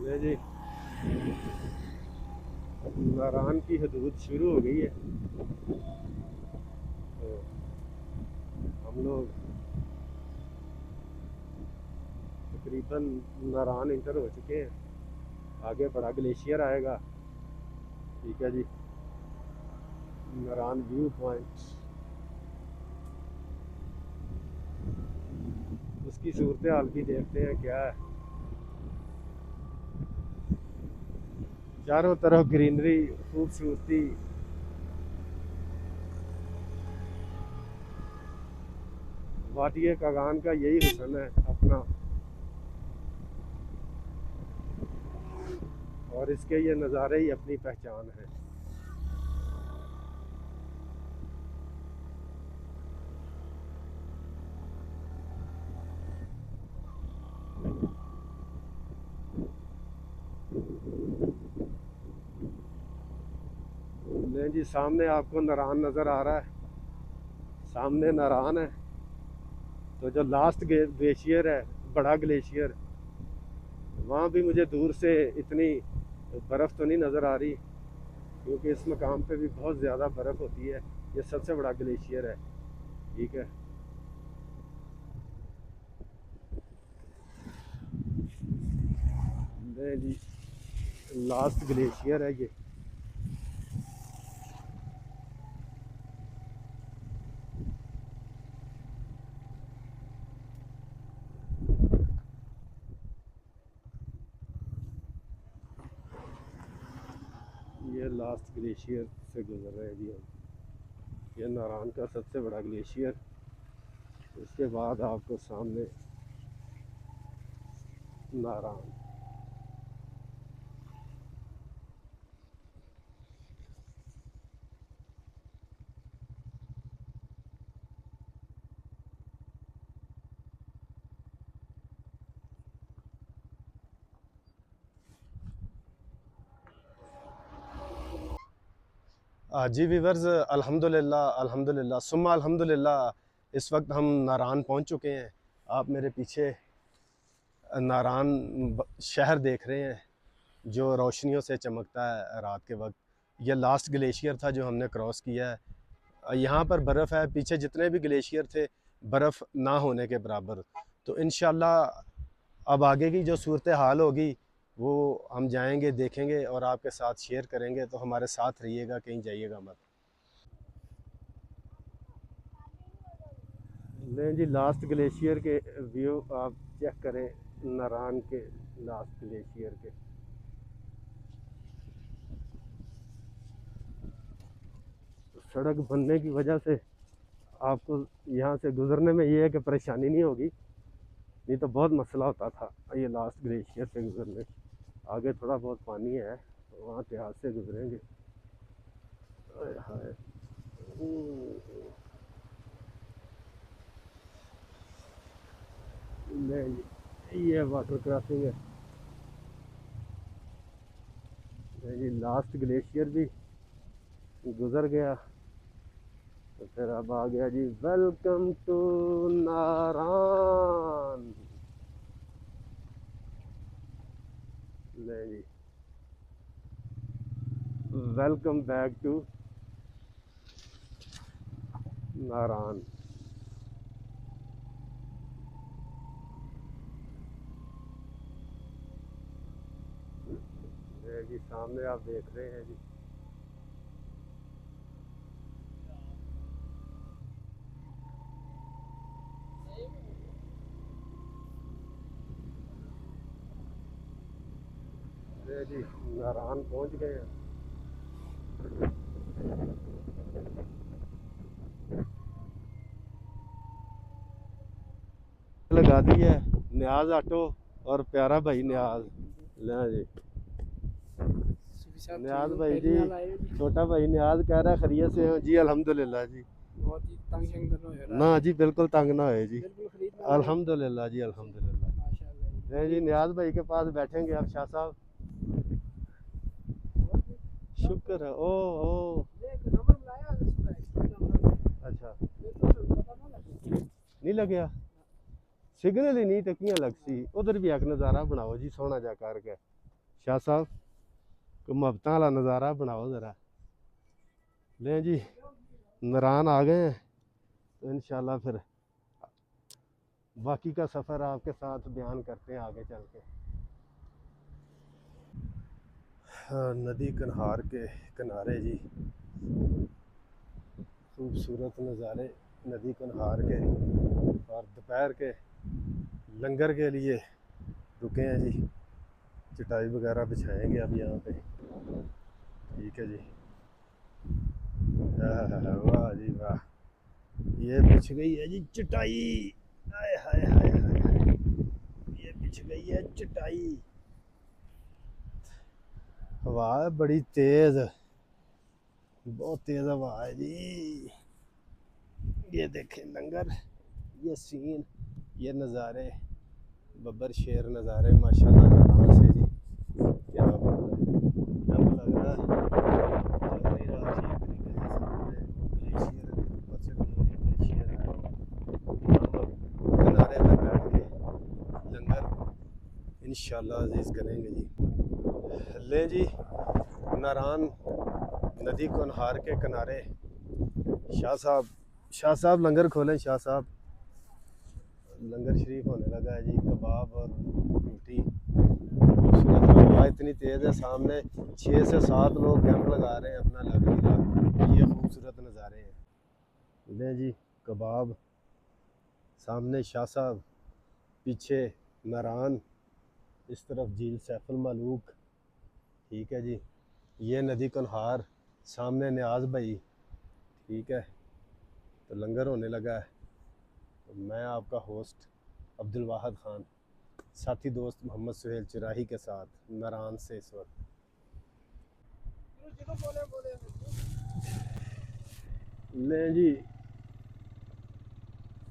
ये जी नारान की हदूद शुरू हो गई है। तो हम लोग तकरीबन नारान इंटर हो चुके हैं। आगे बड़ा ग्लेशियर आएगा। ठीक है जी, नारान व्यू पॉइंट, उसकी सूरत हाल भी देखते हैं क्या है। चारों तरफ ग्रीनरी, खूबसूरती। वादिय कागान का यही हुस्न है अपना, और इसके ये नज़ारे ही अपनी पहचान है। नहीं जी, सामने आपको नारान नज़र आ रहा है। सामने नारान है। तो जो लास्ट ग्लेशियर है, बड़ा ग्लेशियर, वहाँ भी मुझे दूर से इतनी बर्फ़ तो नहीं नज़र आ रही, क्योंकि इस मकाम पे भी बहुत ज़्यादा बर्फ़ होती है। ये सबसे बड़ा ग्लेशियर है। ठीक है। नहीं जी, लास्ट ग्लेशियर है ये। ये लास्ट ग्लेशियर से गुजर रहे हैं जी हम। ये नारान का सबसे बड़ा ग्लेशियर। उसके बाद आपको सामने नारान। जी वीवर्स, अल्हम्दुलिल्लाह अल्हम्दुलिल्लाह सुम्मा अल्हम्दुलिल्लाह। इस वक्त हम नारान पहुंच चुके हैं। आप मेरे पीछे नारान शहर देख रहे हैं, जो रोशनियों से चमकता है रात के वक्त। ये लास्ट ग्लेशियर था जो हमने क्रॉस किया है। यहाँ पर बर्फ़ है, पीछे जितने भी ग्लेशियर थे बर्फ़ ना होने के बराबर। तो इंशाल्लाह अब आगे की जो सूरत हाल होगी वो हम जाएंगे, देखेंगे और आपके साथ शेयर करेंगे। तो हमारे साथ रहिएगा, कहीं जाइएगा मत। नहीं जी, लास्ट ग्लेशियर के व्यू आप चेक करें, नारान के लास्ट ग्लेशियर के। सड़क बनने की वजह से आपको यहाँ से गुजरने में ये है कि परेशानी नहीं होगी, नहीं तो बहुत मसला होता था ये लास्ट ग्लेशियर से गुजरने। आगे थोड़ा बहुत पानी है, तो वहाँ से हाथ से गुजरेंगे। हाय हाय। नहीं, ये वाटर क्रॉसिंग है। नहीं जी, लास्ट ग्लेशियर भी गुजर गया। तो फिर अब आ गया जी, वेलकम टू नारान। नहीं जी, वेलकम बैक टू नारान। नहीं जी, सामने आप देख रहे हैं जी। नहीं जी, नारान पहुंच गए हैं। लगा दी है न्याज ऑटो और प्यारा भाई न्याज। ले जी, न्याज भाई जी, छोटा भाई न्याज कह रहा है खैरियत से हो जी? अल्हम्दुलिल्लाह जी। बहुत ही तंग शंग तो नहीं हो रहा ना जी, बिल्कुल तंग ना होए जी। अल्हम्दुलिल्लाह जी, अल्हम्दुलिल्लाह। नहीं जी, न्याज भाई के पास बैठेंगे अब शाह साहब। शुक्र है। ओ ओ, अच्छा, नहीं लगे सिग्नल ही नहीं तो कियां लग सी। उधर भी एक नज़ारा बनाओ जी सोहना जा करके। शाह साहब को मोहब्बत वाला नज़ारा बनाओ ज़रा। लें जी, नारान आ गए हैं, तो इंशाल्लाह फिर बाकी का सफ़र आपके साथ बयान करते हैं आगे चल के। हाँ, नदी कन्हार के किनारे जी खूबसूरत नज़ारे नदी कन्हार के, और दोपहर के लंगर के लिए रुके हैं जी। चटाई वगैरह बिछाएंगे अब यहाँ पे। ठीक है जी। वाह जी वाह, ये बिछ गई है जी चटाई। हाय हाय हाय हाय हाय, ये बिछ गई है चटाई। हवा है बड़ी तेज, बहुत तेज हवा है जी। ये देखें लंगर, ये सीन, ये नज़ारे, बब्बर शेर नज़ारे माशाल्लाह नाराज से जी। क्या बात है, क्या लग रहा है, चल नहीं रहा ठीक तरीके से। सामने वो ग्लेशियर, ऊपर से ग्लोरी ग्लेशियर है। हम अब किनारे पे बैठ के लंगर इंशाल्लाह अजीज़ करेंगे जी। ले जी, नारान नदी कुनहार के किनारे शाह साहब लंगर खोलें। शाह साहब, लंगर शरीफ होने लगा है जी। कबाब और रोटी, खूबसूरत हवा इतनी तेज़ है, सामने 6 से 7 लोग कैंप लगा रहे हैं, अपना लग नहीं रहा। ये खूबसूरत नज़ारे हैं। लें जी, कबाब सामने, शाह साहब पीछे, नारान, इस तरफ झील सैफुल मलूक। ठीक है जी। ये नदी कुनहार, सामने न्याज भाई। ठीक है, तो लंगर होने लगा है। तो मैं आपका होस्ट अब्दुल वाहिद ख़ान, साथी दोस्त मोहम्मद सुहेल चिराही के साथ नारान से इस वक्त। लें जी,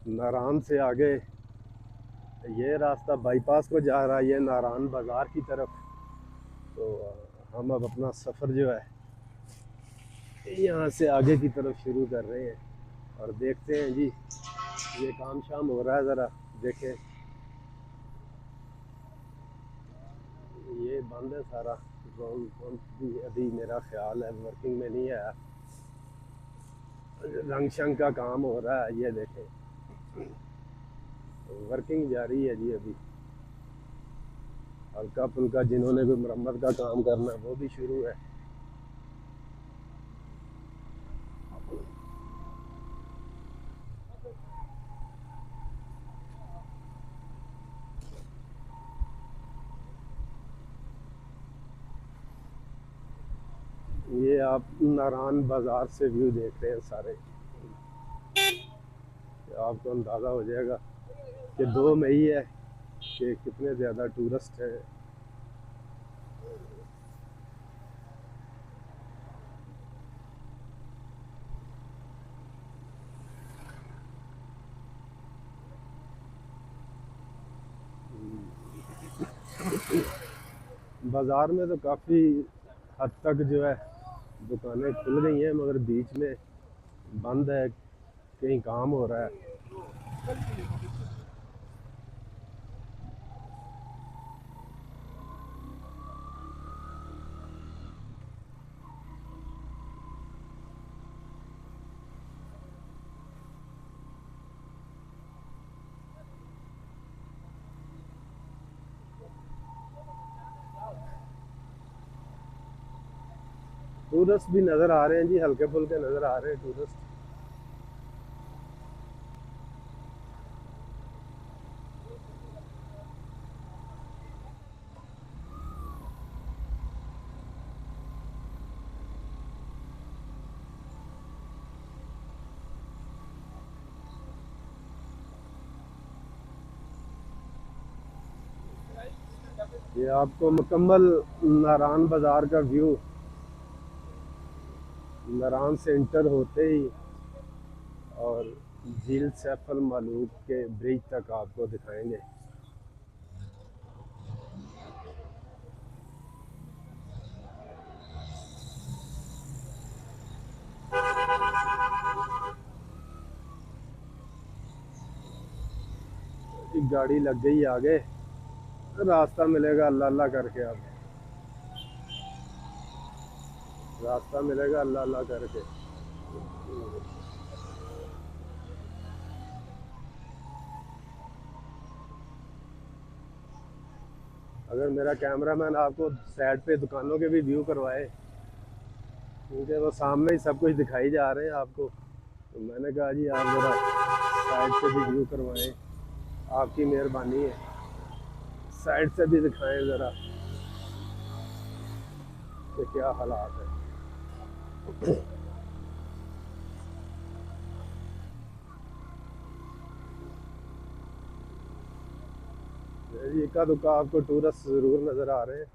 नारान से आगे ये रास्ता बाईपास को जा रहा है, ये नारान बाज़ार की तरफ। तो हम अब अपना सफ़र जो है यहाँ से आगे की तरफ शुरू कर रहे हैं, और देखते हैं जी। ये काम शाम हो रहा है, ज़रा देखें। ये बंद है सारा, ड्रोन भी अभी मेरा ख्याल है वर्किंग में नहीं है। रंग शंग का काम हो रहा है, ये देखें, वर्किंग जारी है जी। अभी हल्का फुल्का जिन्होंने भी मरम्मत का काम करना है वो भी शुरू है। ये आप नारान बाज़ार से व्यू देख रहे हैं सारे, आपको अंदाज़ा हो जाएगा कि 2 मई है, कि कितने ज़्यादा टूरिस्ट हैं। बाज़ार में तो काफ़ी हद तक जो है दुकानें खुल गई हैं, मगर बीच में बंद है, कहीं काम हो रहा है। टूरिस्ट भी नज़र आ रहे हैं जी, हल्के फुल्के नज़र आ रहे हैं टूरिस्ट। ये आपको मुकम्मल नारान बाज़ार का व्यू नारान से इंटर होते ही और झील सैफुल मलूक के ब्रिज तक आपको दिखाएंगे। एक गाड़ी लग गई आगे, रास्ता मिलेगा अल्लाह अल्लाह करके अब। रास्ता मिलेगा अल्लाह अल्लाह करके। अगर मेरा कैमरामैन आपको साइड पे दुकानों के भी व्यू करवाए, क्योंकि वो सामने ही सब कुछ दिखाई जा रहे हैं आपको, तो मैंने कहा जी आप ज़रा साइड से भी व्यू करवाएं, आपकी मेहरबानी है, साइड से भी दिखाएं ज़रा कि क्या हालात है। जी इक्का दुक्का आपको टूरिस्ट ज़रूर नज़र आ रहे हैं।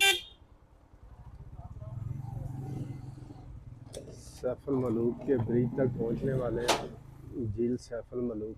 सैफुल मलूक के ब्रिज तक पहुंचने वाले हैं, झील सैफुल मलूक।